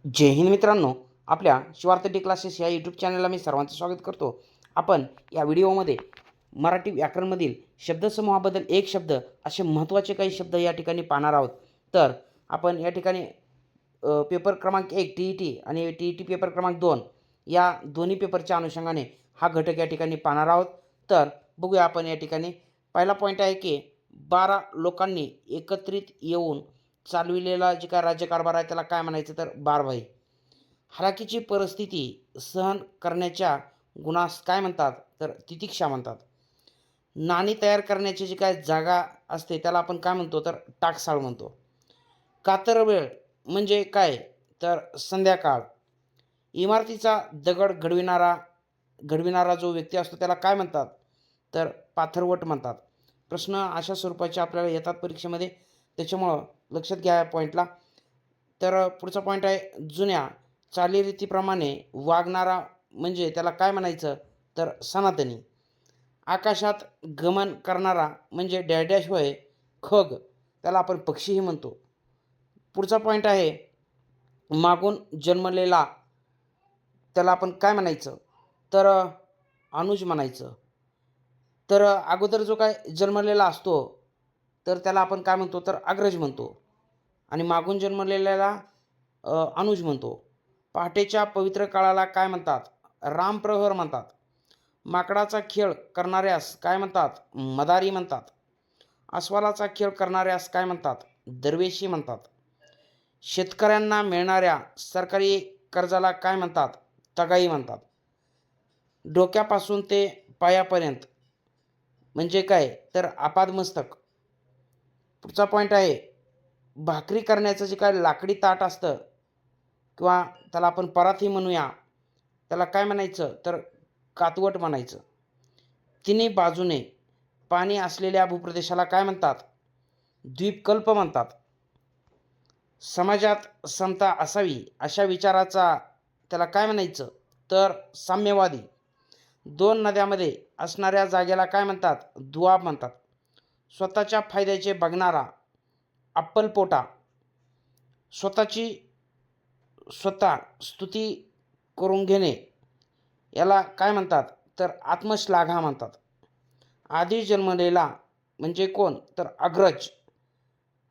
जय हिंद मित्रांनो, आपल्या Shivarth D classes या यूट्यूब चॅनलला मी सर्वांचं स्वागत करतो. आपण या व्हिडिओमध्ये मराठी व्याकरणमधील शब्दसमूहाबद्दल एक शब्द असे महत्त्वाचे काही शब्द या ठिकाणी पाहणार आहोत. तर आपण या ठिकाणी पेपर क्रमांक 1 TET आणि TET पेपर क्रमांक 2 या दोन्ही पेपरच्या अनुषंगाने हा घटक या ठिकाणी पाहणार आहोत. तर बघूया आपण या ठिकाणी. पहिला पॉईंट आहे की 12 लोकांनी एकत्रित येऊन चालविलेला जे काय राज्यकारभार आहे त्याला काय म्हणायचं, तर बारभाई. हलाखीची परिस्थिती सहन करण्याच्या गुणास काय म्हणतात, तर तितिक्षा म्हणतात. नाणी तयार करण्याची जी काय जागा असते त्याला आपण काय म्हणतो, तर टाकसाळ म्हणतो. कातर वेळ म्हणजे काय, तर संध्याकाळ. इमारतीचा दगड घडविणारा जो व्यक्ती असतो त्याला काय म्हणतात, तर पाथरवट म्हणतात. प्रश्न अशा स्वरूपाचे आपल्याला येतात परीक्षेमध्ये, त्याच्यामुळं लक्षात घ्या या पॉईंटला. तर पुढचा पॉईंट आहे जुन्या चालीरीतीप्रमाणे वागणारा म्हणजे त्याला काय म्हणायचं, तर सनातनी. आकाशात गमन करणारा म्हणजे डॅश होय खग, त्याला आपण पक्षीही म्हणतो. पुढचा पॉईंट आहे मागून जन्मलेला, त्याला आपण काय म्हणायचं, तर अनुज म्हणायचं. तर अगोदर जो काय जन्मलेला असतो तर त्याला आपण काय म्हणतो, तर अग्रज म्हणतो. आणि मागून जन्मलेल्याला अनुज म्हणतो. पहाटेच्या पवित्र काळाला काय म्हणतात, रामप्रहर म्हणतात. माकडाचा खेळ करणाऱ्यास काय म्हणतात, मदारी म्हणतात. अस्वलाचा खेळ करणाऱ्यास काय म्हणतात, दरवेशी म्हणतात. शेतकऱ्यांना मिळणाऱ्या सरकारी कर्जाला काय म्हणतात, तगाई म्हणतात. डोक्यापासून ते पायापर्यंत म्हणजे काय, तर आपादमस्तक. पुढचा पॉईंट आहे भाकरी करण्याचं जे काय लाकडी ताट असतं किंवा त्याला आपण पराती म्हणूया, त्याला काय म्हणायचं, तर कातवट म्हणायचं. तिन्ही बाजूने पाणी असलेल्या भूप्रदेशाला काय म्हणतात, द्वीपकल्प म्हणतात. समाजात समता असावी अशा विचाराचा त्याला काय म्हणायचं, तर साम्यवादी. दोन नद्यामध्ये असणाऱ्या जागेला काय म्हणतात, दुआब म्हणतात. स्वतःच्या फायद्याचे बघणारा अप्पलपोटा. स्वतःची स्वतः स्तुती करून घेणे याला काय म्हणतात, तर आत्मश्लाघा म्हणतात. आधी जन्मलेला म्हणजे कोण, तर अग्रज,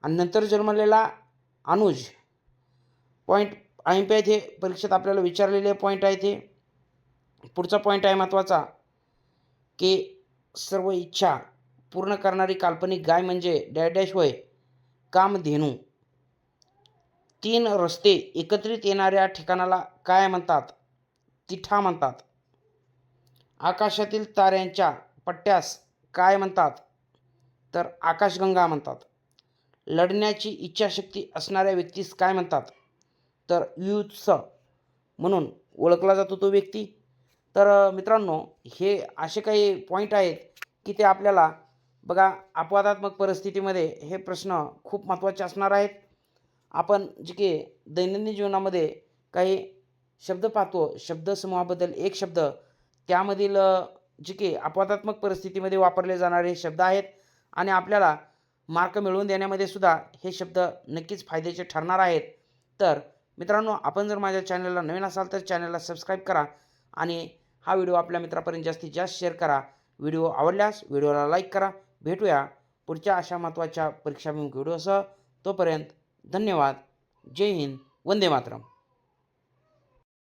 आणि नंतर जन्मलेला अनुज. पॉईंट ऐंपे आहेत हे परीक्षेत आपल्याला विचारलेले पॉईंट आहेत हे. पुढचा पॉईंट आहे महत्त्वाचा की सर्व इच्छा पूर्ण करणारी काल्पनिक गाय म्हणजे डॅश होय कामधेनू. 3 रस्ते एकत्रित येणाऱ्या ठिकाणाला काय म्हणतात, तिठा म्हणतात. आकाशातील ताऱ्यांच्या पट्ट्यास काय म्हणतात, तर आकाशगंगा म्हणतात. लढण्याची इच्छाशक्ती असणाऱ्या व्यक्तीस काय म्हणतात, तर युत्स म्हणून ओळखला जातो तो व्यक्ती. तर मित्रांनो, हे असे काही पॉईंट आहेत की ते आपल्याला बघा अपवादात्मक परिस्थितीमध्ये हे प्रश्न खूप महत्त्वाचे असणार आहेत. आपण जे की दैनंदिन जीवनामध्ये काही शब्द पाहतो, शब्दसमूहाबद्दल एक शब्द, त्यामधील जे की अपवादात्मक परिस्थितीमध्ये वापरले जाणारे शब्द आहेत आणि आपल्याला मार्क मिळवून देण्यामध्ये सुद्धा हे शब्द नक्कीच फायद्याचे ठरणार आहेत. तर मित्रांनो, आपण जर माझ्या चॅनलला नवीन असाल तर चॅनलला सबस्क्राईब करा आणि हा व्हिडिओ आपल्या मित्रापर्यंत जास्तीत जास्त शेअर करा. व्हिडिओ आवडल्यास व्हिडिओला लाईक करा. भेटूया पुढच्या अशा महत्त्वाच्या परीक्षाभिमुख व्हिडिओसह. तोपर्यंत धन्यवाद. जय हिंद. वंदे मातरम.